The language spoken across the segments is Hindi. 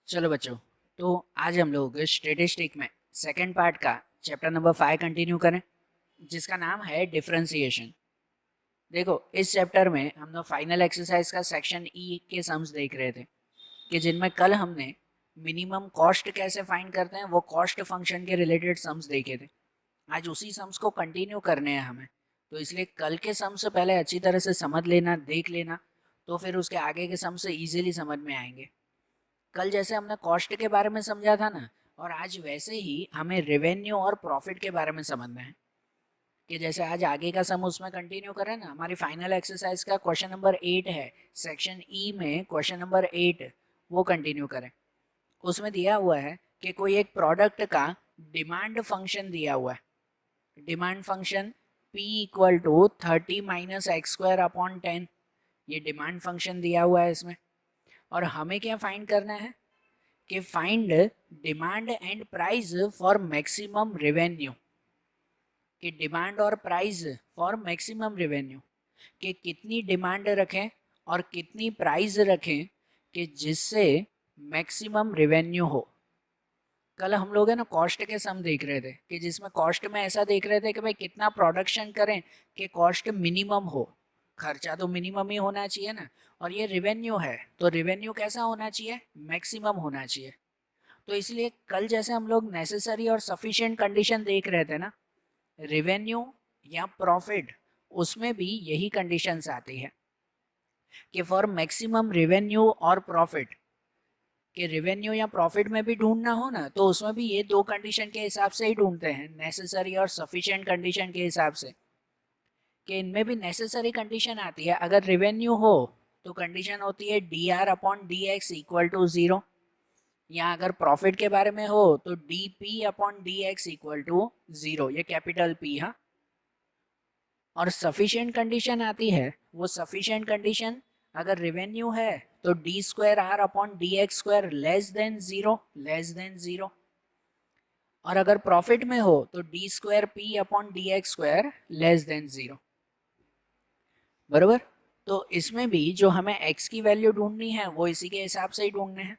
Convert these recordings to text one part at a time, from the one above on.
चलो बच्चों, तो आज हम लोग स्टेटिस्टिक में सेकंड पार्ट का चैप्टर नंबर 5 कंटिन्यू करें, जिसका नाम है डिफरेंशिएशन। देखो, इस चैप्टर में हम लोग फाइनल एक्सरसाइज का सेक्शन ई के सम्स देख रहे थे, कि जिनमें कल हमने मिनिमम कॉस्ट कैसे फाइंड करते हैं वो कॉस्ट फंक्शन के रिलेटेड सम्स देखे थे। आज उसी सम्स को कंटिन्यू करने हैं हमें, तो इसलिए कल के सम से पहले अच्छी तरह से समझ लेना, देख लेना, तो फिर उसके आगे के सम से ईजिली समझ में आएंगे। कल जैसे हमने कॉस्ट के बारे में समझा था ना, और आज वैसे ही हमें रेवेन्यू और प्रॉफिट के बारे में समझना है। कि जैसे आज आगे का सम उसमें कंटिन्यू करें ना, हमारी फाइनल एक्सरसाइज का क्वेश्चन नंबर 8 है, सेक्शन ई में क्वेश्चन नंबर 8 वो कंटिन्यू करें। उसमें दिया हुआ है कि कोई एक प्रोडक्ट का डिमांड फंक्शन दिया हुआ है। Demand function P equal to 30 minus x square upon 10, ये डिमांड फंक्शन दिया हुआ है इसमें। और हमें क्या फाइंड करना है कि find demand and price for maximum revenue. कि डिमांड और प्राइस फॉर मैक्सिमम रेवेन्यू, कि कितनी डिमांड रखें और कितनी प्राइस रखें कि जिससे मैक्सिमम रेवेन्यू हो। कल हम लोग है ना कॉस्ट के सम देख रहे थे, कि जिसमें कॉस्ट में ऐसा देख रहे थे कि भाई कितना प्रोडक्शन करें कि कॉस्ट मिनिमम हो। खर्चा तो मिनिमम ही होना चाहिए ना, और ये रेवेन्यू है तो रेवेन्यू कैसा होना चाहिए, मैक्सिमम होना चाहिए। तो इसलिए कल जैसे हम लोग नेसेसरी और सफिशिएंट कंडीशन देख रहे थे ना, रेवेन्यू या प्रॉफिट, उसमें भी यही कंडीशंस आती है कि फॉर मैक्सिमम रेवेन्यू और प्रॉफिट, कि रेवेन्यू या प्रॉफिट में भी ढूंढना हो ना, तो उसमें भी ये दो कंडीशन के हिसाब से ही ढूंढते हैं, नेसेसरी और सफिशिएंट कंडीशन के हिसाब से। कि इनमें भी नेसेसरी कंडीशन आती है, अगर रेवेन्यू हो तो कंडीशन होती है d r upon d x equal to 0, या अगर प्रॉफिट के बारे में हो तो d p upon d x equal to 0, ये कैपिटल पी। हाँ, और सफिशिएंट कंडीशन आती है, वो सफिशिएंट कंडीशन अगर रेवेन्यू है तो d square r upon d x square less than 0, less than 0। और अगर प्रॉफिट में हो तो d square p upon d x square less than 0। बरोबर। तो इसमें भी जो हमें x की वैल्यू ढूंढनी है वो इसी के हिसाब से ही ढूंढने हैं।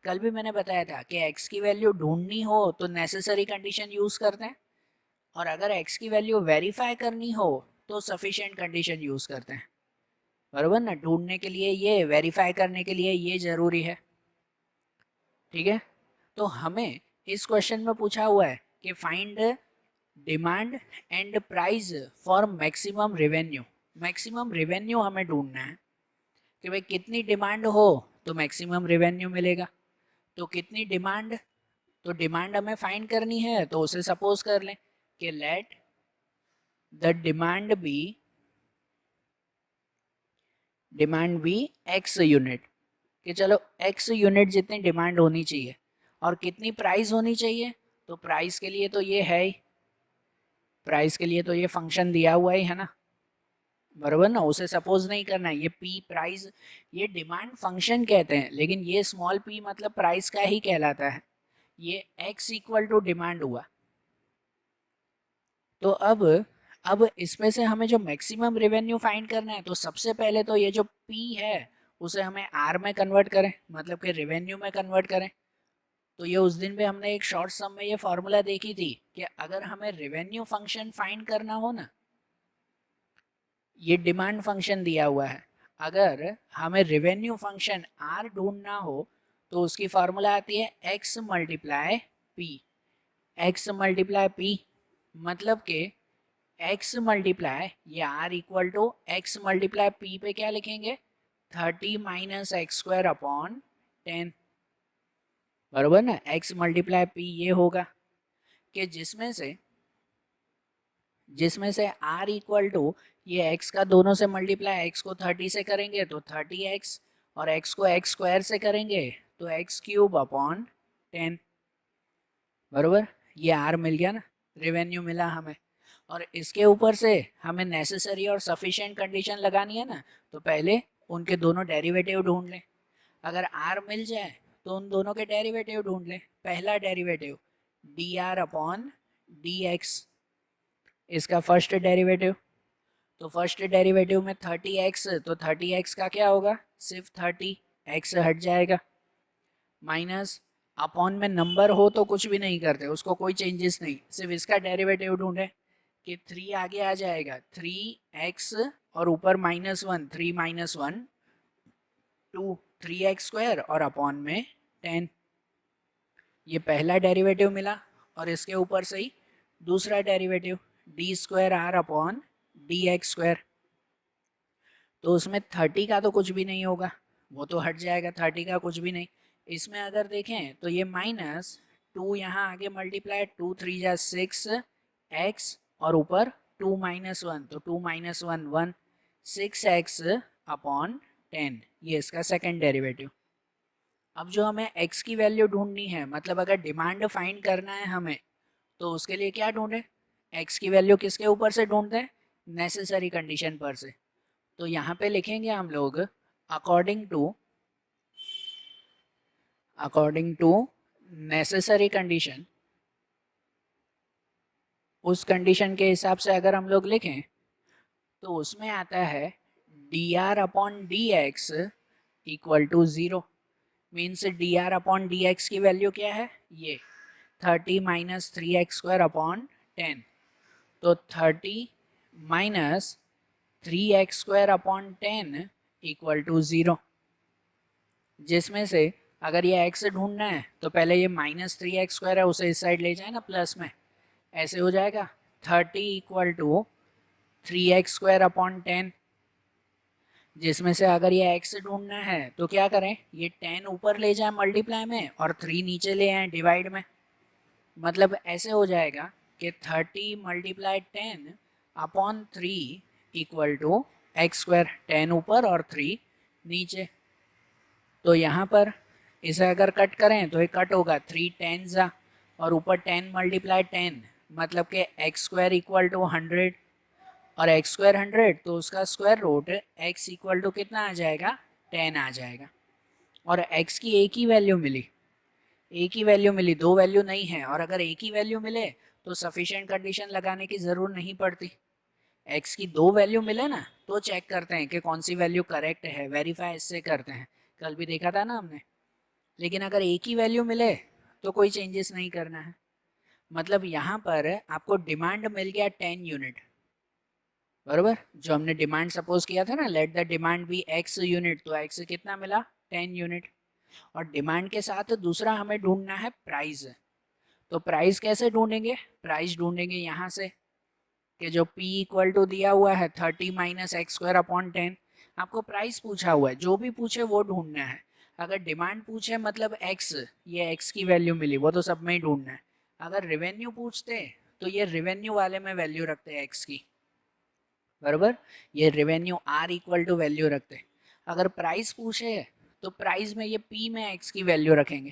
कल भी मैंने बताया था कि x की वैल्यू ढूंढनी हो तो नेसेसरी कंडीशन यूज करते हैं, और अगर x की वैल्यू वेरीफाई करनी हो तो सफिशिएंट कंडीशन यूज करते हैं। बरोबर ना, ढूंढने के लिए ये, वेरीफाई करने के लिए ये जरूरी है। ठीक है, तो हमें इस क्वेश्चन में पूछा हुआ है कि find demand and price for maximum revenue. Maximum revenue हमें ढूंढना है कि भाई कितनी डिमांड हो तो मैक्सिमम रेवेन्यू मिलेगा। तो कितनी डिमांड, तो डिमांड हमें फाइंड करनी है, तो उसे सपोज कर लें कि let the demand be x unit, कि चलो एक्स यूनिट जितनी डिमांड होनी चाहिए, और कितनी प्राइस होनी चाहिए, तो प्राइस के लिए तो ये है ही, प्राइस के लिए तो ये फंक्शन दिया हुआ ही है ना। बराबर ना, उसे सपोज नहीं करना है, ये पी प्राइस, ये डिमांड फंक्शन कहते हैं, लेकिन ये स्मॉल पी मतलब प्राइस का ही कहलाता है। ये x इक्वल टू डिमांड हुआ। तो अब इसमें से हमें जो मैक्सिमम रेवेन्यू फाइंड करना है, तो सबसे पहले तो ये जो p है उसे हमें r में कन्वर्ट करें, मतलब कि रेवेन्यू में कन्वर्ट करें। तो ये उस दिन भी हमने एक शॉर्ट सम में ये फॉर्मूला देखी थी कि अगर हमें रेवेन्यू फंक्शन फाइंड करना हो ना, ये डिमांड फंक्शन दिया हुआ है, अगर हमें रेवेन्यू फंक्शन आर ढूंढना हो तो उसकी फार्मूला आती है x multiply p. X multiply p मतलब कि एक्स मल्टीप्लाई ये r equal to x multiply p पे क्या लिखेंगे, 30 माइनस एक्स स्क्वायर अपॉन 10। बरोबर ना, एक्स मल्टीप्लाई पी ये होगा कि जिसमें से r इक्वल टू ये x का दोनों से मल्टीप्लाई, x को 30 से करेंगे तो 30x, और x को x स्क्वायर से करेंगे तो x क्यूब अपॉन 10। बरोबर, ये r मिल गया ना, रेवेन्यू मिला हमें। और इसके ऊपर से हमें नेसेसरी और सफिशिएंट कंडीशन लगानी है ना, तो पहले उनके दोनों डेरिवेटिव ढूंढ लें। अगर r मिल जाए तो उन दोनों के डेरिवेटिव ढूंढ लें। पहला derivative D r upon d x, इसका फर्स्ट डेरिवेटिव, तो फर्स्ट डेरिवेटिव में 30x, तो 30x का क्या होगा, सिर्फ 30, x हट जाएगा। माइनस अपॉन में नंबर हो तो कुछ भी नहीं करते, उसको कोई चेंजेस नहीं, सिर्फ इसका डेरिवेटिव ढूंढे कि 3 आगे आ जाएगा 3x और ऊपर -1, 3 - 1 2, 3x स्क्वायर और अपॉन में 10। ये पहला डेरिवेटिव मिला और इसके ऊपर से ही दूसरा डेरिवेटिव d² अपॉन dx²। तो उसमें 30 का तो कुछ भी नहीं होगा, वो तो हट जाएगा, 30 का कुछ भी नहीं। इसमें अगर देखें तो ये -2 यहाँ आगे मल्टीप्लाई, 2 3 जा 6x और ऊपर 2 - 1, तो 2 - 1 1, 6x अपॉन 10, ये इसका सेकंड डेरिवेटिव। अब जो हमें x की वैल्यू ढूंढनी है, मतलब अगर डिमांड फाइंड करना है हमें, तो उसके लिए क्या ढूंढे, x की वैल्यू किसके ऊपर से ढूंढते हैं, नेसेसरी कंडीशन पर से। तो यहाँ पे लिखेंगे हम लोग अकॉर्डिंग टू नेसेसरी कंडीशन। उस कंडीशन के हिसाब से अगर हम लोग लिखें तो उसमें आता है dr upon d x equal to 0। Means dr upon d x की वैल्यू क्या है, ये 30 - 3x² अपॉन 10। तो 30 - 3x² अपॉन 10 इक्वल टू 0। जिसमें से अगर ये x ढूंढना है तो पहले ये -3x² है उसे इस साइड ले जाए ना प्लस में, ऐसे हो जाएगा 30 इक्वल टू 3x² अपॉन 10। जिसमें से अगर ये x ढूंढना है तो क्या करें, ये 10 ऊपर ले जाए मल्टीप्लाई में और 3 नीचे ले आए डिवाइड में। मतलब ऐसे हो जाएगा कि 30 × 10 अपॉन 3 इक्वल टू x², 10 ऊपर और 3 नीचे। तो यहाँ पर इसे अगर कट करें तो ये कट होगा, 3 10s और ऊपर 10 × 10 मतलब कि x² इक्वल टू 100 और x² 100, तो उसका square root x equal to कितना आ जाएगा, 10 आ जाएगा। और x की एक ही वैल्यू मिली, एक ही वैल्यू मिली, दो वैल्यू नहीं है। और अगर एक ही वैल्यू मिले तो सफिशिएंट कंडीशन लगाने की ज़रूरत नहीं पड़ती। x की दो वैल्यू मिले ना तो चेक करते हैं कि कौन सी वैल्यू करेक्ट है, वेरीफाई इससे करते हैं, कल भी देखा था ना हमने। लेकिन अगर एक ही वैल्यू मिले तो कोई चेंजेस नहीं करना है। मतलब यहाँ पर आपको डिमांड मिल गया 10 यूनिट, बराबर। जो हमने डिमांड सपोज किया था ना, let the demand be x unit, तो x कितना मिला, 10 यूनिट। और डिमांड के साथ दूसरा हमें ढूंढना है प्राइस। तो प्राइस कैसे ढूंढेंगे, प्राइस ढूंढेंगे यहाँ से कि जो p इक्वल टू दिया हुआ है 30 - x² अपॉन 10। आपको प्राइस पूछा हुआ है, जो भी पूछे वो ढूंढना है। अगर डिमांड पूछे मतलब x, ये x की वैल्यू मिली, वो तो सब में ही ढूंढना है। अगर रेवेन्यू पूछते तो ये रेवेन्यू वाले में वैल्यू रखते हैं x की, बराबर। ये revenue r equal to value रखते। अगर प्राइस पूछे तो प्राइस में ये p में x की वैल्यू रखेंगे,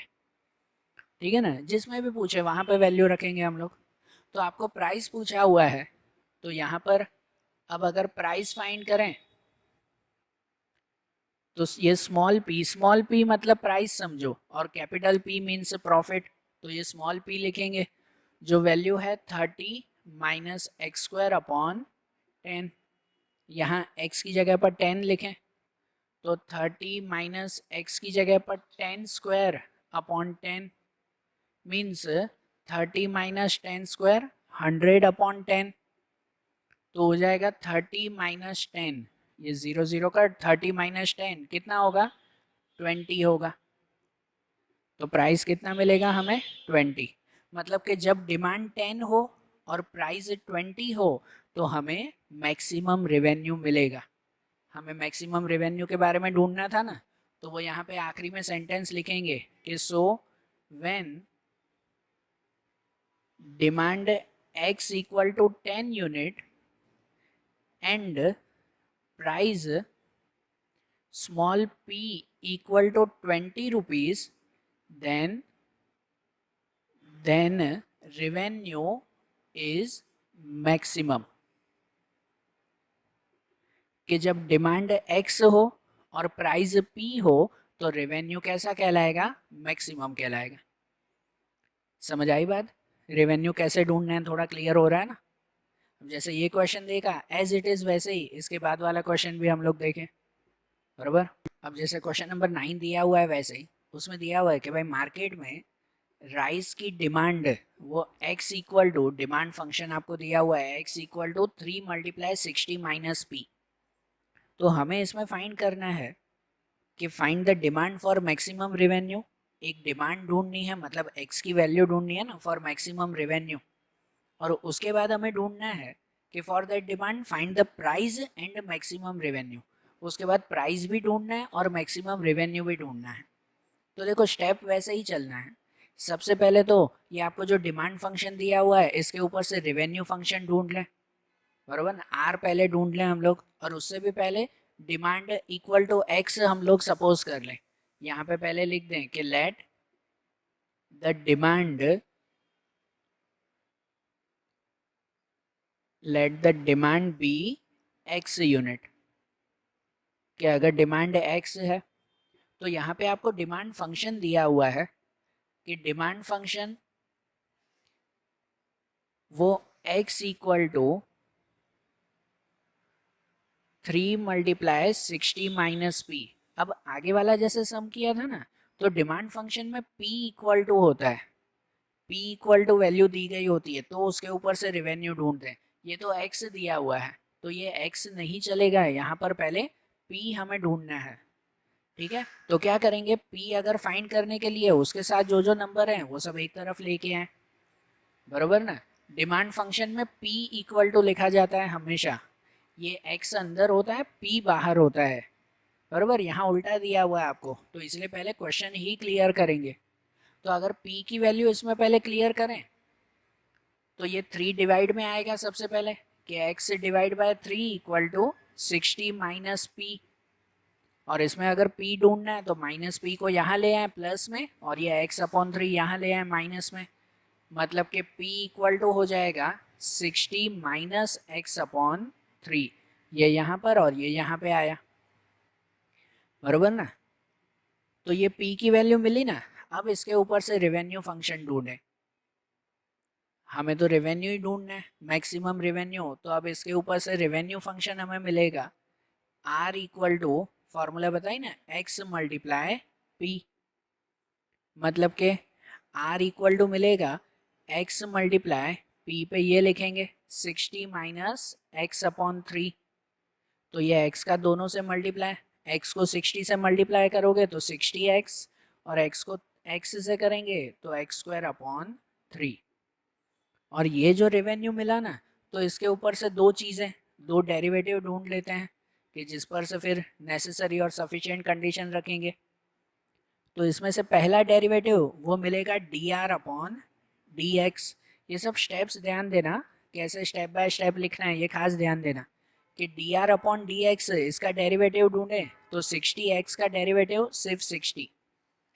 ठीक है ना। जिसमें भी पूछे वहाँ पे वैल्यू रखेंगे हम लोग। तो आपको प्राइस पूछा हुआ है तो यहाँ पर अब अगर प्राइस फाइंड करें तो ये स्मॉल p मतलब प्राइस समझो, और कैपिटल P मीन्स प्रॉफिट। तो ये स्मॉल p लिखेंगे, जो वैल्यू है 30 - x² अपॉन 10। यहाँ x की जगह पर 10 लिखें तो 30 - x की जगह पर 10² अपॉन 10 मीन्स 30 - 10², 100 अपॉन 10। तो हो जाएगा 30 - 10, ये 0 0 का 30 - 10 कितना होगा, 20 होगा। तो प्राइस कितना मिलेगा हमें, 20। मतलब कि जब डिमांड 10 हो और प्राइस 20 हो तो हमें मैक्सिमम रेवेन्यू मिलेगा। हमें मैक्सिमम रेवेन्यू के बारे में ढूंढना था ना, तो वो यहाँ पे आखिरी में सेंटेंस लिखेंगे कि so when demand x equal to 10 unit and price small p equal to 20 rupees, then revenue is maximum। कि जब डिमांड x हो और प्राइस p हो तो रेवेन्यू कैसा कहलाएगा, मैक्सिमम कहलाएगा। समझ आई बात, रेवेन्यू कैसे ढूंढना है थोड़ा क्लियर हो रहा है ना। जैसे ये क्वेश्चन देखा एज इट इज वैसे ही इसके बाद वाला क्वेश्चन भी हम लोग देखें, बराबर। अब जैसे क्वेश्चन नंबर 9 दिया हुआ है वैसे ही उसमें दिया हुआ है कि भाई मार्केट में राइस की डिमांड वो x equal to demand function आपको दिया हुआ है x इक्वल टू 3 × 60 - p। तो हमें इसमें फाइंड करना है कि find the demand for maximum revenue. एक डिमांड ढूंढनी है, मतलब x की वैल्यू ढूंढनी है ना फॉर मैक्सिमम रेवेन्यू। और उसके बाद हमें ढूंढना है कि for that demand find the price and maximum revenue. उसके बाद प्राइस भी ढूंढना है और मैक्सिमम रेवेन्यू भी ढूंढना है। तो देखो स्टेप वैसे ही चलना है। सबसे पहले तो ये आपको जो डिमांड फंक्शन दिया हुआ है इसके ऊपर से रेवेन्यू फंक्शन ढूंढ लें, बराबर ना। आर पहले ढूंढ लें हम लोग, और उससे भी पहले डिमांड इक्वल टू एक्स हम लोग सपोज कर लें। यहाँ पे पहले लिख दें कि let the demand be x unit. कि अगर डिमांड एक्स है तो यहाँ पे आपको डिमांड फंक्शन दिया हुआ है कि डिमांड फंक्शन वो x इक्वल टू 3 × 60 - p। अब आगे वाला जैसे सम किया था ना, तो डिमांड फंक्शन में p इक्वल टू होता है, p इक्वल टू वैल्यू दी गई होती है तो उसके ऊपर से रेवेन्यू ढूंढते हैं। ये तो x दिया हुआ है तो ये x नहीं चलेगा, यहाँ पर पहले p हमें ढूंढना है। ठीक है, तो क्या करेंगे, p अगर फाइंड करने के लिए उसके साथ जो जो नंबर हैं वो सब एक तरफ लेके आए, बरोबर ना। डिमांड फंक्शन में p इक्वल टू लिखा जाता है हमेशा, ये x अंदर होता है p बाहर होता है, बरोबर। यहाँ उल्टा दिया हुआ है आपको तो इसलिए पहले क्वेश्चन ही क्लियर करेंगे। तो अगर p की वैल्यू इसमें पहले क्लियर करें तो ये 3 डिवाइड में आएगा सबसे पहले कि x divide by 3 equal to 60 - p। और इसमें अगर p ढूंढना है तो माइनस p को यहाँ ले आए प्लस में, और ये x/3 यहाँ ले आए माइनस में। मतलब कि p इक्वल टू हो जाएगा 60 - x/3। ये यहाँ पर और ये यहाँ पे आया, बरोबर ना। तो ये p की वैल्यू मिली ना। अब इसके ऊपर से रेवेन्यू फंक्शन ढूंढे, हमें तो रेवेन्यू ही ढूंढना है, मैक्सिमम रेवेन्यू। तो अब इसके ऊपर से रेवेन्यू फंक्शन हमें मिलेगा r इक्वल टू, फॉर्मूला बताई ना, x × p। मतलब के r इक्वल टू मिलेगा x × p पे ये लिखेंगे 60 - x/3। तो ये x का दोनों से मल्टीप्लाई, x को 60 से मल्टीप्लाई करोगे तो 60x, और x को x से करेंगे तो x²/3। और ये जो रेवेन्यू मिला ना, तो इसके ऊपर से दो चीज़ें, दो डेरिवेटिव ढूंढ लेते हैं कि जिस पर से फिर नेसेसरी और सफिशिएंट कंडीशन रखेंगे। तो इसमें से पहला डेरिवेटिव वो मिलेगा dr/dx। ये सब स्टेप्स ध्यान देना, कैसे स्टेप बाय स्टेप लिखना है ये खास ध्यान देना। कि dr/dx इसका डेरिवेटिव ढूंढे तो 60x का डेरिवेटिव सिर्फ 60,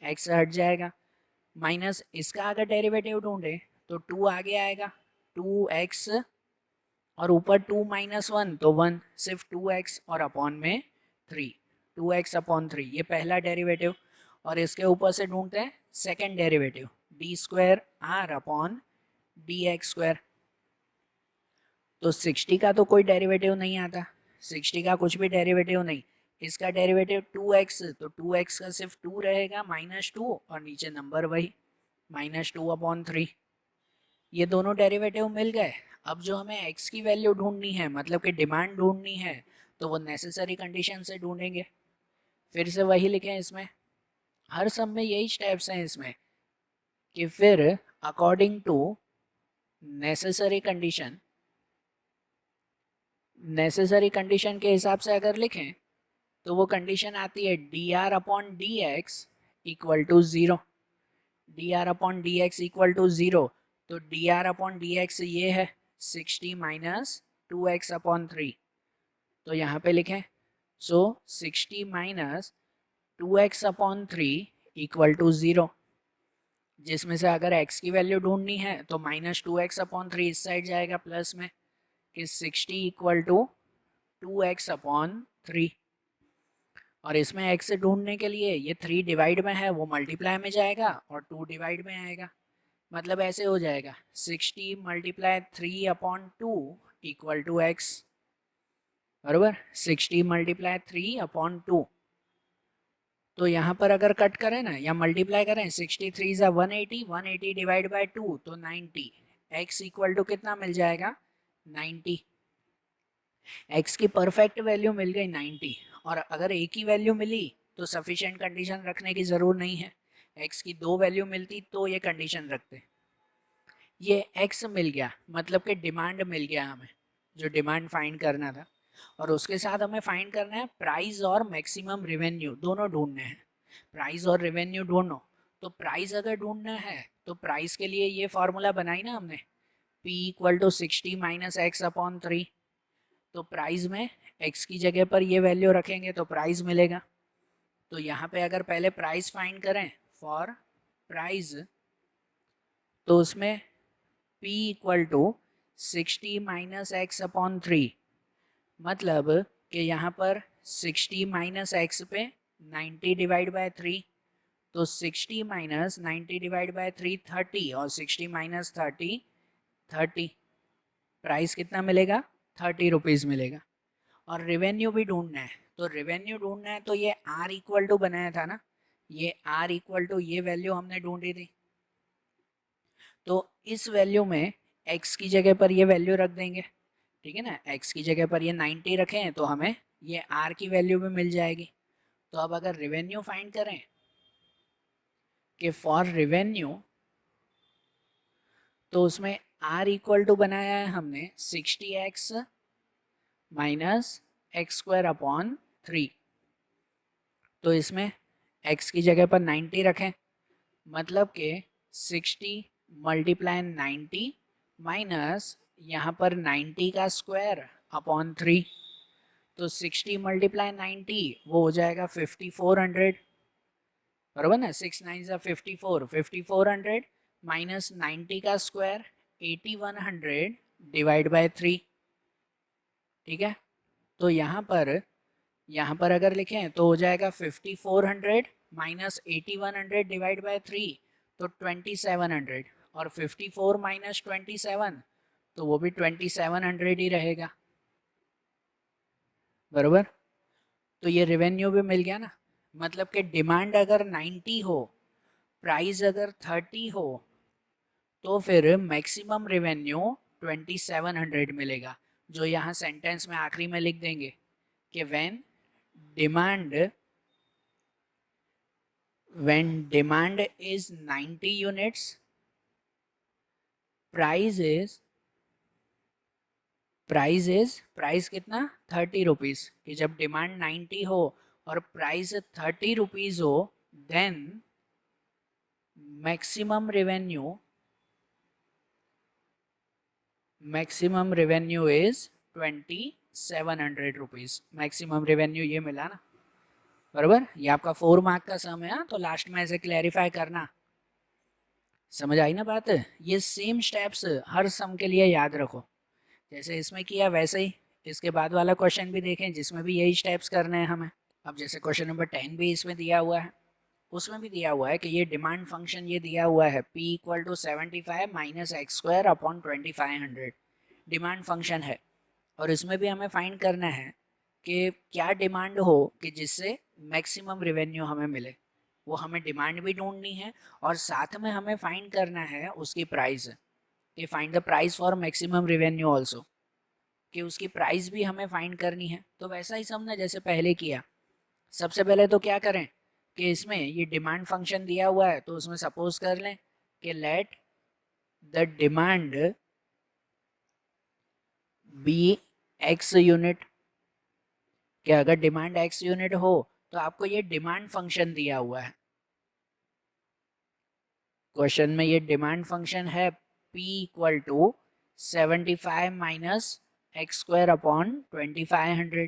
x हट जाएगा, माइनस इसका अगर डेरिवेटिव ढूंढे तो 2 आगे आएगा, 2x, और ऊपर 2 - 1 तो 1, सिर्फ 2x और अपॉन में 3, 2x/3 ये पहला डेरिवेटिव। और इसके ऊपर से ढूंढते हैं सेकंड डेरिवेटिव d²r/dx²। तो 60 का तो कोई डेरिवेटिव नहीं आता, 60 का कुछ भी डेरिवेटिव नहीं। इसका डेरिवेटिव 2x, तो 2x का सिर्फ 2 रहेगा -2, और नीचे नंबर वही -2/3। ये दोनों डेरिवेटिव मिल गए। अब जो हमें x की वैल्यू ढूंढनी है, मतलब कि डिमांड ढूंढनी है, तो वो नेसेसरी कंडीशन से ढूंढेंगे। फिर से वही लिखें इसमें, हर सब में यही स्टेप्स हैं इसमें कि फिर according to necessary condition, necessary condition के हिसाब से अगर लिखें तो वो कंडीशन आती है dr/dx equal to 0। dr/dx equal to 0, तो dr/dx ये है 60 - 2x/3। तो यहाँ पे लिखें, सो 60 - 2x/3 इक्वल टू 0, जिसमें से अगर x की वैल्यू ढूंढनी है तो -2x/3 इस साइड जाएगा प्लस में, कि 60 इक्वल टू 2x/3। और इसमें x ढूंढने के लिए ये 3 डिवाइड में है वो मल्टीप्लाई में जाएगा और 2 डिवाइड में आएगा। मतलब ऐसे हो जाएगा 60 × 3/2 इक्वल टू x, बराबर। 60 × 3/2 तो यहाँ पर अगर कट करें ना या मल्टीप्लाई करें 63 ज़ा 180, 180 डिवाइड बाई 2 तो 90, x इक्वल टू कितना मिल जाएगा 90। x की परफेक्ट वैल्यू मिल गई 90, और अगर एक ही वैल्यू मिली तो सफिशिएंट कंडीशन रखने की ज़रूर नहीं है, x की दो वैल्यू मिलती तो ये कंडीशन रखते। ये x मिल गया मतलब कि डिमांड मिल गया हमें, जो डिमांड फाइंड करना था, और उसके साथ हमें फाइंड करना है प्राइस और मैक्सिमम रेवेन्यू, दोनों ढूंढने हैं, प्राइस और रेवेन्यू दोनों। तो प्राइस अगर ढूंढना है तो प्राइस के लिए ये फॉर्मूला बनाई ना हमने, P equal to 60 minus x upon 3। तो प्राइस में x की जगह पर ये वैल्यू रखेंगे तो प्राइस मिलेगा। तो यहाँ पे अगर पहले प्राइस फाइंड करें फॉर प्राइस, तो उसमें P equal to 60 minus x upon 3, मतलब कि यहाँ पर 60 माइनस एक्स पे 90 डिवाइड बाय 3, तो 60 माइनस 90 डिवाइड बाय 3 30, और 60 माइनस 30 30, प्राइस कितना मिलेगा 30 रुपीज़ मिलेगा। और रेवेन्यू भी ढूंढना है, तो रेवेन्यू ढूंढना है तो ये आर इक्वल टू बनाया था ना, ये आर इक्वल टू ये वैल्यू हमने ढूंढी थी, तो इस वैल्यू में x की जगह पर ये वैल्यू रख देंगे, ठीक है ना, x की जगह पर ये 90 रखें तो हमें ये r की वैल्यू भी मिल जाएगी। तो अब अगर रेवेन्यू फाइंड करें कि फॉर रेवेन्यू, तो उसमें r इक्वल टू बनाया है हमने 60x minus x square upon 3, तो इसमें x की जगह पर 90 रखें, मतलब कि 60 मल्टीप्लाई 90 माइनस यहाँ पर 90 का स्क्वायर अपॉन 3, तो 60 मल्टीप्लाई 90 वो हो जाएगा 5400, बराबर ना, 6 9 ज़ा 54, 5400 माइनस 90 का स्क्वायर 8100 डिवाइड बाय 3, ठीक है। तो यहाँ पर अगर लिखें तो हो जाएगा 5400 माइनस 8100 डिवाइड बाय 3, तो 2700, और 54 माइनस 27 तो वो भी 2700 ही रहेगा, बराबर। तो ये रेवेन्यू भी मिल गया ना, मतलब कि डिमांड अगर 90 हो, प्राइस अगर 30 हो, तो फिर मैक्सिमम रेवेन्यू 2700 मिलेगा, जो यहाँ सेंटेंस में आखिरी में लिख देंगे कि when demand is 90 units, price कितना 30 रुपीज़, कि जब डिमांड 90 हो और प्राइस 30 रुपीज़ हो, then maximum revenue is 2700 rupees, maximum revenue ये मिला ना, बराबर। ये आपका 4 मार्क का सम है, तो लास्ट में ऐसे क्लैरिफाई करना, समझ आई ना बात। ये सेम स्टेप्स हर सम के लिए याद रखो, जैसे इसमें किया वैसे ही इसके बाद वाला क्वेश्चन भी देखें जिसमें भी यही स्टेप्स करने हैं हमें। अब जैसे क्वेश्चन नंबर 10 भी इसमें दिया हुआ है, उसमें भी दिया हुआ है कि ये डिमांड फंक्शन ये दिया हुआ है P equal to 75 minus x square upon 2500, demand function है, और इसमें भी हमें फाइंड करना है कि क्या डिमांड हो कि जिससे मैक्सिमम रेवेन्यू हमें मिले, वो हमें डिमांड भी ढूंढनी है और साथ में हमें फाइंड करना है उसकी प्राइस, कि find the price for maximum revenue also, कि उसकी प्राइस भी हमें फाइंड करनी है। तो वैसा ही हमने जैसे पहले किया, सबसे पहले तो क्या करें कि इसमें ये डिमांड फंक्शन दिया हुआ है, तो उसमें सपोज कर लें कि let the demand be x unit, कि अगर डिमांड एक्स यूनिट हो तो आपको ये डिमांड फंक्शन दिया हुआ है, क्वेश्चन में ये डिमांड फंक्शन है P equal to 75 minus x square upon 2500,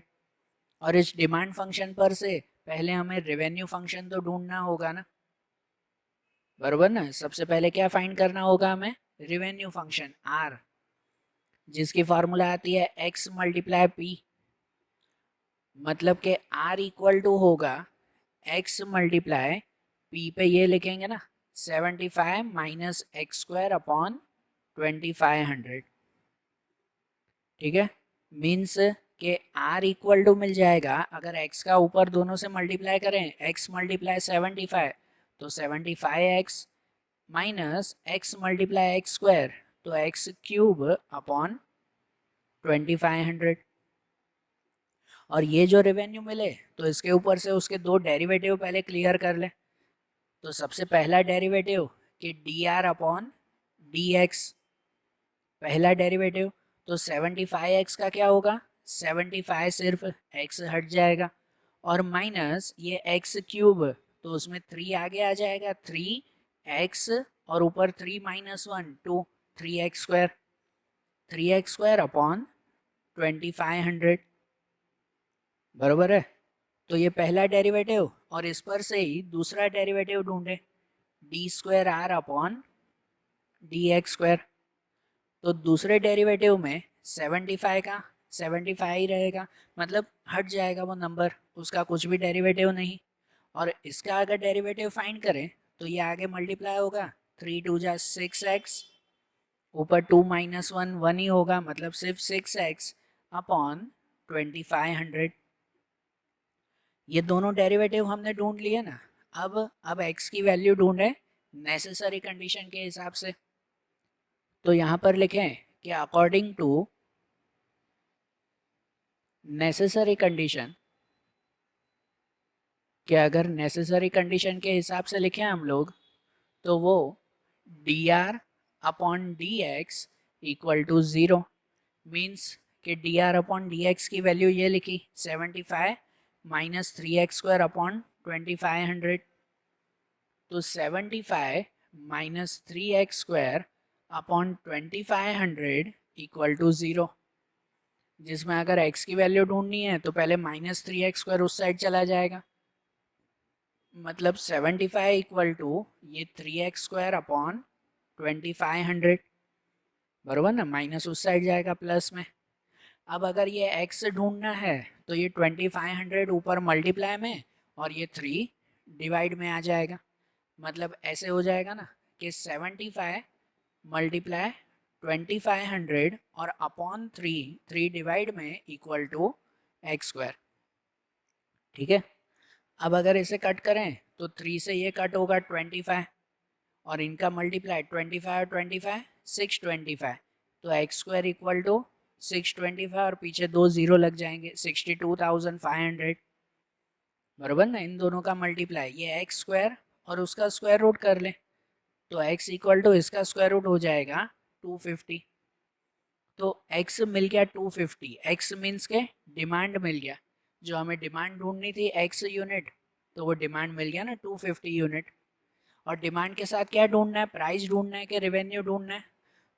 और इस डिमांड फंक्शन पर से पहले हमें रेवेन्यू फंक्शन तो ढूंढना होगा ना, बराबर ना। सबसे पहले क्या फाइंड करना होगा हमें, रेवेन्यू फंक्शन R, जिसकी फार्मूला आती है x मल्टीप्लाई P, मतलब कि R इक्वल टू होगा x मल्टीप्लाई P पे ये लिखेंगे ना 75 माइनस एक्स स्क्वायर अपॉन 2500, ठीक है। मीन्स कि r इक्वल टू मिल जाएगा, अगर x का ऊपर दोनों से मल्टीप्लाई करें, x मल्टीप्लाई 75 तो 75x minus x multiply x square तो x क्यूब अपॉन 2500। और ये जो रेवेन्यू मिले तो इसके ऊपर से उसके दो डेरिवेटिव पहले क्लियर कर ले। तो सबसे पहला डेरिवेटिव कि d r upon d x, पहला डेरिवेटिव तो 75x का क्या होगा, 75 सिर्फ x हट जाएगा और माइनस ये x क्यूब तो उसमें 3 आगे आ जाएगा, 3x और ऊपर 3 minus 1 2 3x square, 3x square upon 2500 बराबर है। तो ये पहला डेरिवेटिव और इस पर से ही दूसरा डेरिवेटिव ढूंढे, d square r upon d x square. तो दूसरे डेरिवेटिव में 75 का 75 ही रहेगा, मतलब हट जाएगा वो नंबर, उसका कुछ भी डेरिवेटिव नहीं। और इसका अगर डेरिवेटिव फाइंड करें तो ये आगे मल्टीप्लाई होगा, 3 2 जा 6x, ऊपर 2 माइनस 1 1 ही होगा, मतलब सिर्फ 6x अपॉन 2500। ये दोनों डेरिवेटिव हमने ढूंढ लिए ना। अब x की वैल्यू ढूंढे नेसेसरी कंडीशन के हिसाब से। तो यहाँ पर लिखें कि अकॉर्डिंग टू नेसेसरी कंडीशन, कि अगर नेसेसरी कंडीशन के हिसाब से लिखें हम लोग तो वो d r upon d x equal to 0 means कि d r upon d x की वैल्यू ये लिखी 75 माइनस 3x स्क्वायर अपॉन 2500। तो 75 minus 3x square upon 2500 equal to 0, जिसमें अगर x की वैल्यू ढूंढनी है तो पहले माइनस 3x स्क्वायर उस साइड चला जाएगा, मतलब 75 इक्वल टू ये 3x स्क्वायर अपॉन 2500 बराबर ना, माइनस उस साइड जाएगा प्लस में। अब अगर ये x ढूंढना है तो ये 2500 ऊपर मल्टीप्लाई में और ये 3 डिवाइड में आ जाएगा, मतलब ऐसे हो जाएगा ना कि 75 मल्टीप्लाई 2500 और अपॉन 3 डिवाइड में इक्वल टू एक्स स्क्वायर। ठीक है। अब अगर इसे कट करें तो 3 से ये कट होगा 25 और इनका मल्टीप्लाई 25 और 25 625, तो एक्स स्क्वायर इक्वल टू 625 और पीछे 2 0 लग जाएंगे 62,500 बराबर ना। इन दोनों का मल्टीप्लाई ये एक्स स्क्वायर और उसका स्क्वायर रूट कर ले तो x इक्वल टू इसका स्क्वायर रूट हो जाएगा 250। तो x मिल गया 250, x मीन्स के डिमांड मिल गया, जो हमें डिमांड ढूंढनी थी x यूनिट, तो वो डिमांड मिल गया ना 250 यूनिट। और डिमांड के साथ क्या ढूंढना है, प्राइस ढूंढना है कि रेवेन्यू ढूंढना है।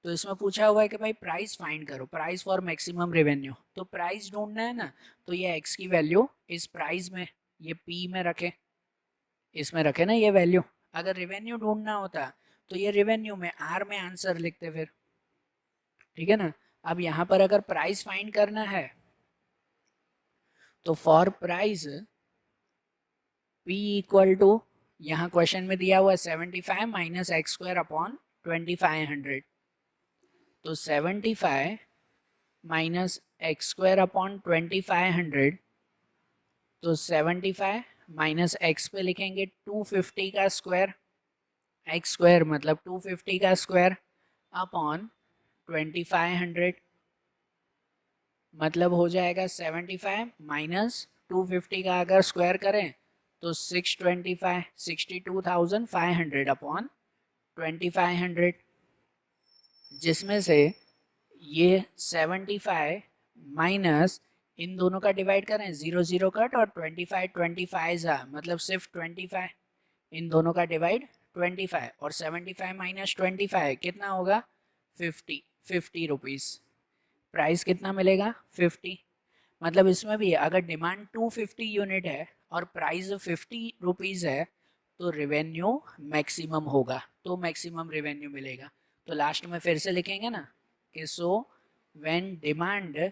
तो इसमें पूछा हुआ है कि भाई प्राइस फाइंड करो, प्राइस फॉर मैक्सिमम रेवेन्यू, तो प्राइस ढूंढना है ना, तो ये x की वैल्यू इस प्राइस में ये p में रखे, इसमें रखे ना ये वैल्यू। अगर रेवेन्यू ढूंढना होता तो ये रेवेन्यू में r में आंसर लिखते फिर, ठीक है ना। अब यहाँ पर अगर प्राइस फाइंड करना है तो for price p equal to, यहाँ क्वेश्चन में दिया हुआ है 75 माइनस एक्स स्क्वायर अपॉन 2500, तो 75 माइनस एक्स स्क्वायर अपॉन 2500, तो 75 माइनस एक्स पे लिखेंगे 250 का स्क्वायर, एक्स स्क्वायर मतलब 250 का स्क्वायर अपॉन 2500, मतलब हो जाएगा 75 माइनस 250 का अगर स्क्वायर करें तो 625 62,500 अपॉन 2500, जिसमें से ये 75 माइनस इन दोनों का डिवाइड करें 0 0 कट और 25 25 मतलब सिर्फ 25, इन दोनों का डिवाइड 25 और 75 माइनस 25 कितना होगा 50 रुपीज़, प्राइस कितना मिलेगा 50। मतलब इसमें भी अगर डिमांड 250 यूनिट है और प्राइस 50 रुपीज़ है तो रेवेन्यू मैक्सिमम होगा, तो मैक्सिमम रेवेन्यू मिलेगा। तो लास्ट में फिर से लिखेंगे ना कि so when demand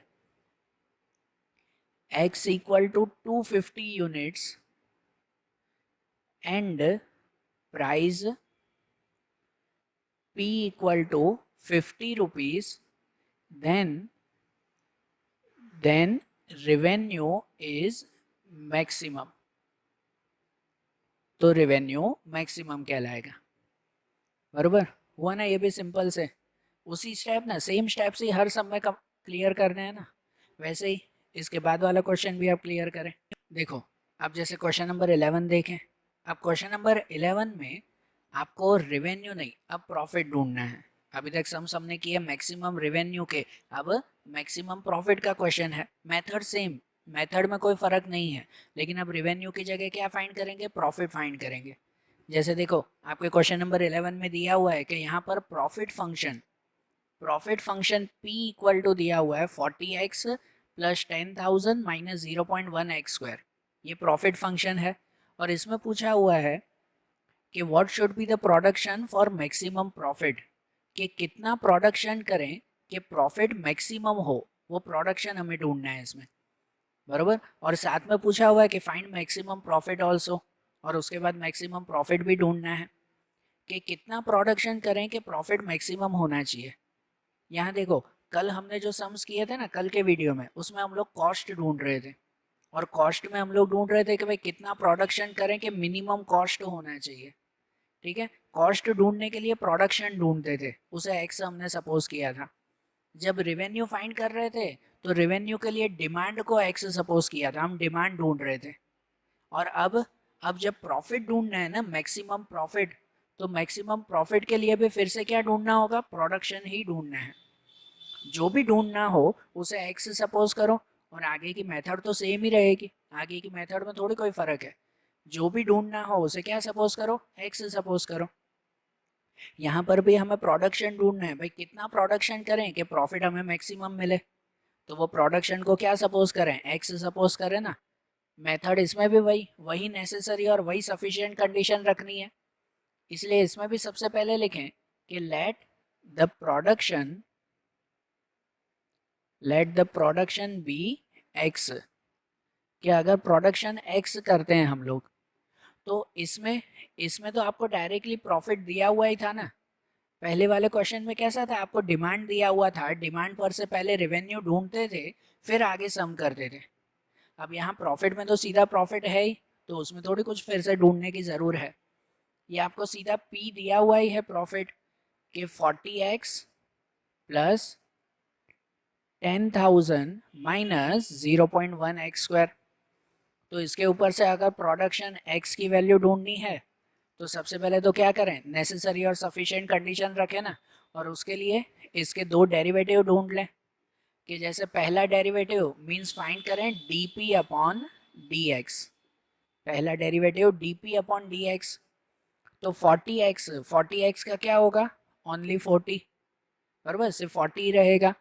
x equal to 250 units and price p equal to 50 rupees, then revenue is maximum, तो रेवेन्यू मैक्सिमम कहलाएगा। बराबर हुआ ना, ये भी सिंपल से उसी स्टेप ना, सेम स्टेप से हर सब में क्लियर करने हैं ना, वैसे ही इसके बाद वाला क्वेश्चन भी आप क्लियर करें। देखो अब जैसे क्वेश्चन नंबर 11 देखें। अब क्वेश्चन नंबर 11 में आपको रेवेन्यू नहीं, अब प्रॉफिट ढूंढना है। अभी तक सम हमने किया मैक्सिमम रेवेन्यू के, अब मैक्सिमम प्रॉफिट का क्वेश्चन है। मेथड सेम, मेथड में कोई फ़र्क नहीं है, लेकिन अब रेवेन्यू की जगह क्या फाइंड करेंगे, प्रॉफिट फाइंड करेंगे। जैसे देखो आपके क्वेश्चन नंबर 11 में दिया हुआ है कि यहाँ पर profit function p equal to दिया हुआ है 40x प्लस 10,000 माइनस 0.1x²। ये प्रॉफिट फंक्शन है और इसमें पूछा हुआ है कि what should be the production for maximum profit, कि कितना प्रोडक्शन करें कि प्रॉफिट मैक्सिमम हो, वो प्रोडक्शन हमें ढूंढना है इसमें। बराबर, और साथ में पूछा हुआ है कि फाइंड मैक्सिमम प्रॉफिट ऑल्सो, और उसके बाद मैक्सिमम प्रॉफिट भी ढूंढना है कि कितना प्रोडक्शन करें कि प्रॉफिट मैक्सिमम होना चाहिए। यहाँ देखो कल हमने जो सम्स किए थे ना कल के वीडियो में, उसमें हम लोग कॉस्ट ढूंढ रहे थे, और कॉस्ट में हम लोग ढूंढ रहे थे कि भाई कितना प्रोडक्शन करें कि मिनिमम कॉस्ट होना चाहिए। ठीक है, कॉस्ट ढूंढने के लिए प्रोडक्शन ढूंढते थे, उसे एक्स हमने सपोज किया था। जब रेवेन्यू फाइंड कर रहे थे तो रेवेन्यू के लिए डिमांड को एक्स सपोज किया था, हम डिमांड ढूंढ रहे थे। और अब जब प्रॉफिट ढूंढना है ना, मैक्सिमम प्रॉफिट, तो मैक्सिमम प्रॉफिट के लिए भी फिर से क्या ढूंढना होगा, प्रोडक्शन ही ढूंढना है। जो भी ढूंढना हो उसे एक्स सपोज करो, और आगे की मेथड तो सेम ही रहेगी, आगे की मेथड में थोड़ी कोई फर्क है। जो भी ढूंढना हो उसे क्या सपोज करो, एक्स सपोज करो। यहाँ पर भी हमें प्रोडक्शन ढूंढना है, भाई कितना प्रोडक्शन करें कि प्रॉफिट हमें मैक्सिमम मिले, तो वो प्रोडक्शन को क्या सपोज करें, एक्स सपोज करें ना। मेथड इसमें भी वही वही नेसेसरी और वही सफिशिएंट कंडीशन रखनी है, इसलिए इसमें भी सबसे पहले लिखें कि let the production be x, कि अगर प्रोडक्शन एक्स करते हैं हम लोग, तो इसमें इसमें तो आपको डायरेक्टली प्रॉफिट दिया हुआ ही था ना। पहले वाले क्वेश्चन में कैसा था, आपको डिमांड दिया हुआ था, डिमांड पर से पहले रेवेन्यू ढूंढते थे, फिर आगे सम करते थे। अब यहाँ प्रॉफिट में तो सीधा प्रॉफिट है ही, तो उसमें थोड़ी कुछ फिर से ढूंढने की ज़रूर है। ये आपको सीधा P दिया हुआ ही है प्रॉफिट, कि 40x प्लस 10,000 माइनस 0.1x²। तो इसके ऊपर से अगर प्रोडक्शन x की वैल्यू ढूंढनी है तो सबसे पहले तो क्या करें, नेसेसरी और सफिशिएंट कंडीशन रखें ना, और उसके लिए इसके दो डेरिवेटिव ढूंढ लें। कि जैसे पहला डेरिवेटिव मींस फाइंड करें dp अपॉन dx, पहला डेरिवेटिव dp अपॉन dx। तो 40x का क्या होगा, ओनली 40, बराबर सिर्फ 40 ही रहेगा।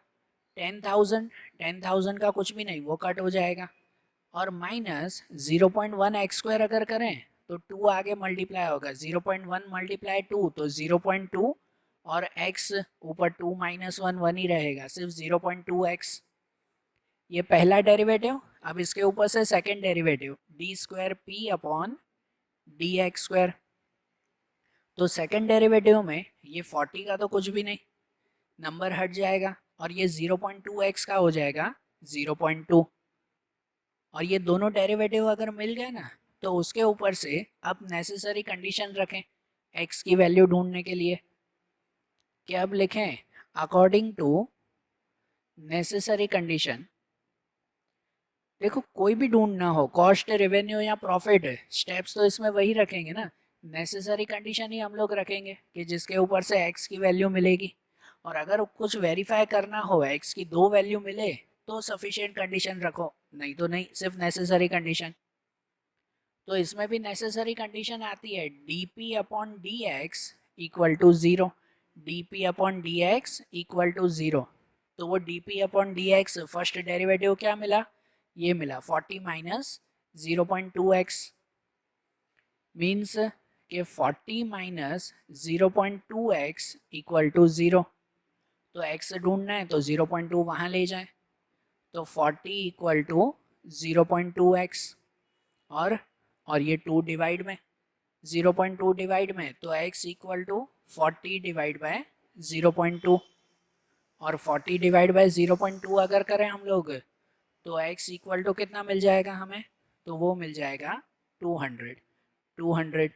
10,000 का कुछ भी नहीं, वो कट हो जाएगा। और माइनस 0.1x² अगर करें तो 2 आगे मल्टीप्लाई होगा, 0.1 मल्टीप्लाई 2 तो 0.2, और x ऊपर 2 माइनस 1 1 ही रहेगा, सिर्फ 0.2x। ये पहला डेरिवेटिव। अब इसके ऊपर से second derivative d² upon dx²। तो सेकंड डेरिवेटिव में ये 40 का तो कुछ भी नहीं, नंबर हट जाएगा, और ये 0.2x का हो जाएगा 0.2। और ये दोनों डेरिवेटिव अगर मिल गए ना, तो उसके ऊपर से अब नेसेसरी कंडीशन रखें x की वैल्यू ढूंढने के लिए, कि अब लिखें अकॉर्डिंग टू नेसेसरी कंडीशन। देखो कोई भी ढूंढना हो, कॉस्ट, रेवेन्यू या प्रॉफिट, स्टेप्स तो इसमें वही रखेंगे ना। नेसेसरी कंडीशन ही हम लोग रखेंगे कि जिसके ऊपर से x की वैल्यू मिलेगी, और अगर कुछ वेरीफाई करना हो, x की दो वैल्यू मिले तो सफिशिएंट कंडीशन रखो, नहीं तो नहीं, सिर्फ नेसेसरी कंडीशन। तो इसमें भी नेसेसरी कंडीशन आती है dp upon d x equal to 0, dp upon d x equal to 0। तो वो dp upon d x first derivative क्या मिला, ये मिला 40 माइनस 0.2x, मीन्स कि 40 माइनस 0.2x इक्वल टू 0। तो x ढूंढना है तो 0.2 वहाँ ले जाए, तो 40 इक्वल टू 0.2x, और ये 2 डिवाइड में 0.2 डिवाइड में, तो x equal to 40 divide by 0.2, और 40 डिवाइड बाय 0.2 अगर करें हम लोग तो x इक्वल टू कितना मिल जाएगा हमें, तो वो मिल जाएगा 200।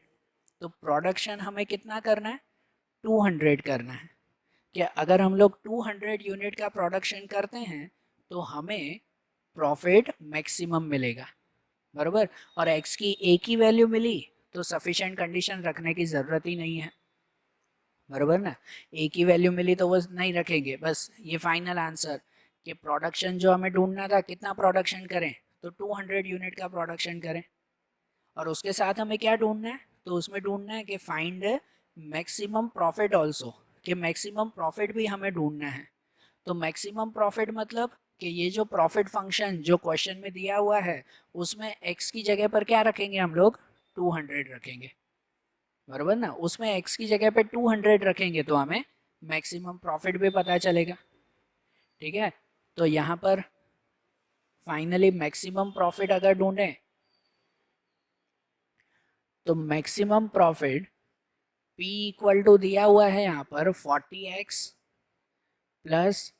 तो प्रोडक्शन हमें कितना करना है, 200 करना है। कि अगर हम लोग 200 यूनिट का प्रोडक्शन करते हैं तो हमें प्रॉफिट मैक्सिमम मिलेगा, बराबर। और x की एक ही वैल्यू मिली तो सफिशिएंट कंडीशन रखने की ज़रूरत ही नहीं है, बराबर ना। एक ही वैल्यू मिली तो वो नहीं रखेंगे, बस ये फाइनल आंसर कि प्रोडक्शन जो हमें ढूंढना था कितना प्रोडक्शन करें, तो 200 यूनिट का प्रोडक्शन करें। और उसके साथ हमें क्या ढूंढना है, तो उसमें ढूंढना है कि फाइंड मैक्सिमम प्रॉफिट ऑल्सो, कि मैक्सिमम प्रॉफिट भी हमें ढूंढना है। तो मैक्सिमम प्रॉफिट मतलब कि ये जो प्रॉफिट फंक्शन जो क्वेश्चन में दिया हुआ है उसमें x की जगह पर क्या रखेंगे हम लोग, 200 रखेंगे, बराबर ना। उसमें x की जगह पे 200 रखेंगे तो हमें मैक्सिमम प्रॉफिट भी पता चलेगा, ठीक है। तो यहाँ पर फाइनली मैक्सिमम प्रॉफिट अगर ढूंढें तो maximum profit P equal to दिया हुआ है यहाँ पर 40x plus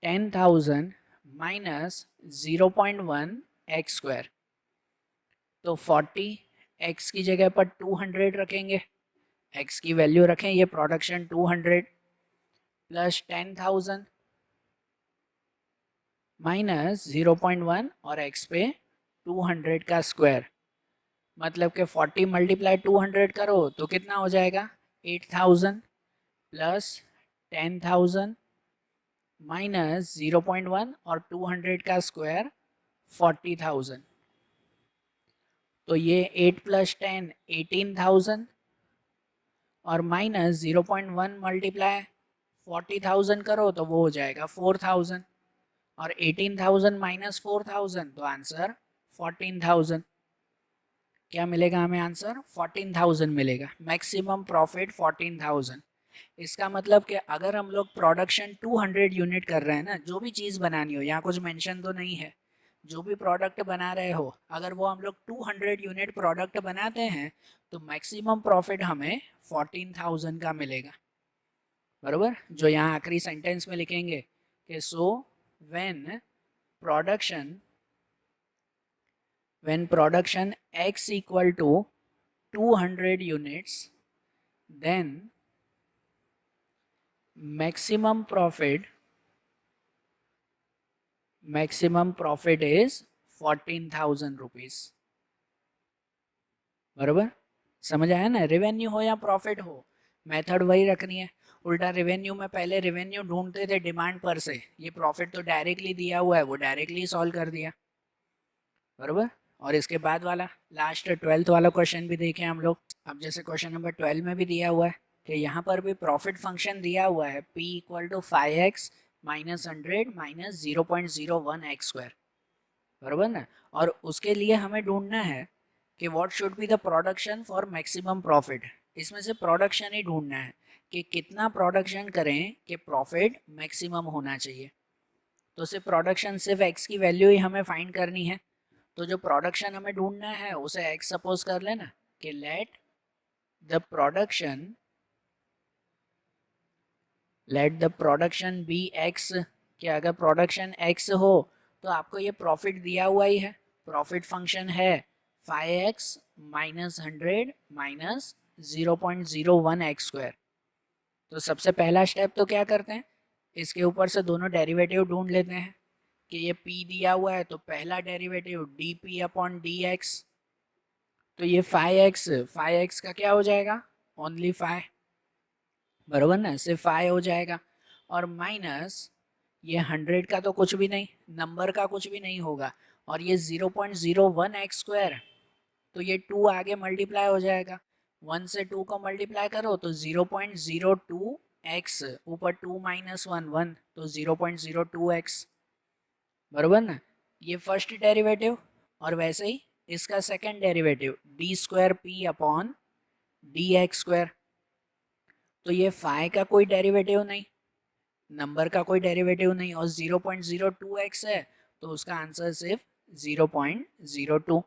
10,000 minus 0.1 x square. तो 40 x की जगह पर 200 रखेंगे, x की वैल्यू रखें, ये प्रोडक्शन 200 प्लस 10,000 माइनस 0.1 और x पे 200 का स्क्वायर, मतलब कि 40 मल्टीप्लाई 200 करो तो कितना हो जाएगा 8,000 प्लस 10,000 माइनस 0.1 और 200 का स्क्वायर 40,000। तो ये 8 प्लस 10 18,000 और माइनस 0.1 मल्टीप्लाई 40,000 करो तो वो हो जाएगा 4,000 और 18,000 माइनस 4,000 तो आंसर 14,000। क्या मिलेगा हमें आंसर, 14,000 मिलेगा। Maximum profit 14,000। इसका मतलब कि अगर हम लोग प्रोडक्शन 200 यूनिट कर रहे हैं ना, जो भी चीज़ बनानी हो, यहाँ कुछ मेंशन तो नहीं है, जो भी प्रोडक्ट बना रहे हो अगर वो हम लोग 200 यूनिट प्रोडक्ट बनाते हैं तो मैक्सिमम प्रॉफिट हमें 14,000 का मिलेगा, बराबर। जो यहाँ आखिरी सेंटेंस में लिखेंगे कि so when production x equal to 200 units then maximum profit is 14,000 rupees, बराबर। समझ आया ना, रेवेन्यू हो या प्रॉफिट हो मेथड वही रखनी है। उल्टा रेवेन्यू में पहले रेवेन्यू ढूंढते थे डिमांड पर से, ये प्रॉफिट तो डायरेक्टली दिया हुआ है वो डायरेक्टली सॉल्व कर दिया, बराबर। और इसके बाद वाला लास्ट 12th वाला क्वेश्चन भी देखें हम लोग। अब जैसे क्वेश्चन नंबर 12 में भी दिया हुआ है कि यहाँ पर भी प्रॉफिट फंक्शन दिया हुआ है P equal to 5x minus 100 minus 0.01 x square, बराबर ना। और उसके लिए हमें ढूंढना है कि what should be the production for maximum profit. इसमें से प्रोडक्शन ही ढूंढना है कि कितना प्रोडक्शन करें कि प्रॉफिट मैक्सिमम होना चाहिए। तो सिर्फ प्रोडक्शन सिर्फ x की वैल्यू ही हमें फाइंड करनी है। तो जो प्रोडक्शन हमें ढूंढना है उसे x सपोज कर लेना कि let the production be x, कि अगर प्रोडक्शन x हो तो आपको ये प्रॉफिट दिया हुआ ही है। प्रॉफिट फंक्शन है 5x minus 100 minus 0.01 x square. तो सबसे पहला स्टेप तो क्या करते हैं, इसके ऊपर से दोनों डेरिवेटिव ढूंढ लेते हैं कि ये p दिया हुआ है तो पहला डेरिवेटिव dp अपॉन dx। तो ये 5x का क्या हो जाएगा, ओनली 5, बराबर ना, सिर्फ 5 हो जाएगा। और माइनस ये 100 का तो कुछ भी नहीं, नंबर का कुछ भी नहीं होगा। और ये 0.01 एक्स स्क्वायर, तो ये 2 आगे मल्टीप्लाई हो जाएगा, 1 से 2 को मल्टीप्लाई करो तो 0.02 एक्स, ऊपर 2 माइनस 1 1, तो 0.02 एक्स, बराबर ना। ये फर्स्ट डेरिवेटिव। और वैसे ही इसका second derivative D square p upon d x square. तो ये फाइ का कोई डेरिवेटिव नहीं, नंबर का कोई डेरिवेटिव नहीं, और 0.02x है तो उसका आंसर सिर्फ 0.02,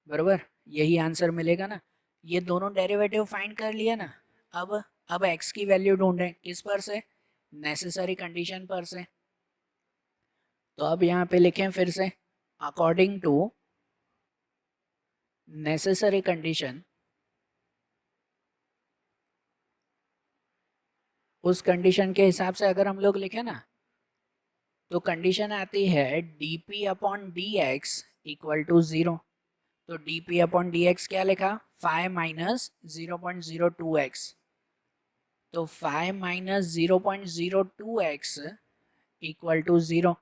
बराबर। यही आंसर मिलेगा ना। ये दोनों डेरिवेटिव फाइंड कर लिया ना। अब x की वैल्यू ढूंढें, किस पर से, नेसेसरी कंडीशन पर से। तो अब यहाँ पे लिखें फिर से, अकॉर्डिंग टू नेसेसरी कंडीशन, उस कंडीशन के हिसाब से अगर हम लोग लिखें ना, तो कंडीशन आती है dp upon d x equal to 0। तो dp अपॉन डी एक्स क्या लिखा, 5 माइनस 0.02x। तो 5 माइनस 0.02x इक्वल टू 0,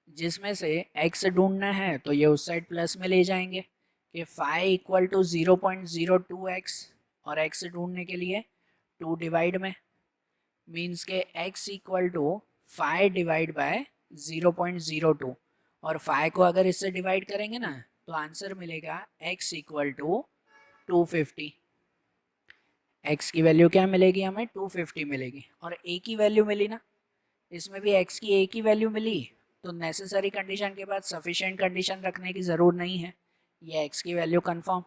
जिसमें से x ढूंढना है तो ये उस साइड प्लस में ले जाएंगे कि 5 इक्वल टू 0.02x, और x ढूंढने के लिए 2 डिवाइड में, मीन्स के x equal to 5 divide by 0.02, और 5 को अगर इससे डिवाइड करेंगे ना तो आंसर मिलेगा x इक्वल टू 250। x की वैल्यू क्या मिलेगी हमें, 250 मिलेगी, और a की वैल्यू मिली ना, इसमें भी x की a की वैल्यू मिली। तो नेसेसरी कंडीशन के बाद सफिशिएंट कंडीशन रखने की ज़रूरत नहीं है, ये x की वैल्यू कंफर्म।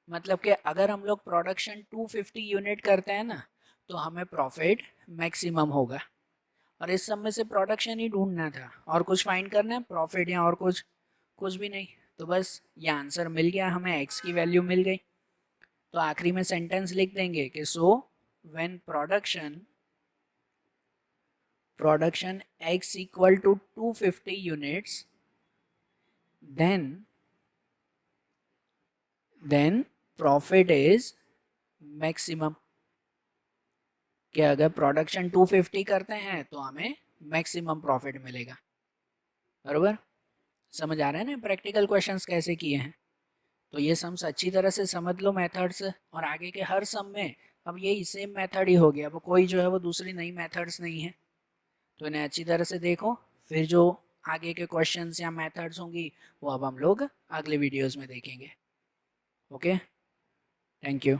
मतलब कि अगर हम लोग प्रोडक्शन 250 यूनिट करते हैं ना तो हमें प्रॉफिट मैक्सिमम होगा, और इस सब में से प्रोडक्शन ही ढूंढना था, और कुछ फाइंड करना है प्रॉफिट या और कुछ भी नहीं। तो बस ये आंसर मिल गया हमें, x की वैल्यू मिल गई। तो आखिरी में सेंटेंस लिख देंगे कि so when production x equal to 250 units, then profit is maximum. कि अगर प्रोडक्शन 250 करते हैं तो हमें मैक्सिमम प्रॉफिट मिलेगा। बरोबर, समझ आ रहा है ना प्रैक्टिकल क्वेश्चंस कैसे किए हैं। तो ये सम्स अच्छी तरह से समझ लो मेथड्स, और आगे के हर सम में अब यही सेम मेथड ही हो गया, अब कोई जो है वो दूसरी नई मेथड्स नहीं है। तो इन्हें अच्छी तरह से देखो, फिर जो आगे के क्वेश्चंस या मेथड्स होंगी वो अब हम लोग अगले वीडियोस में देखेंगे। Okay, thank you.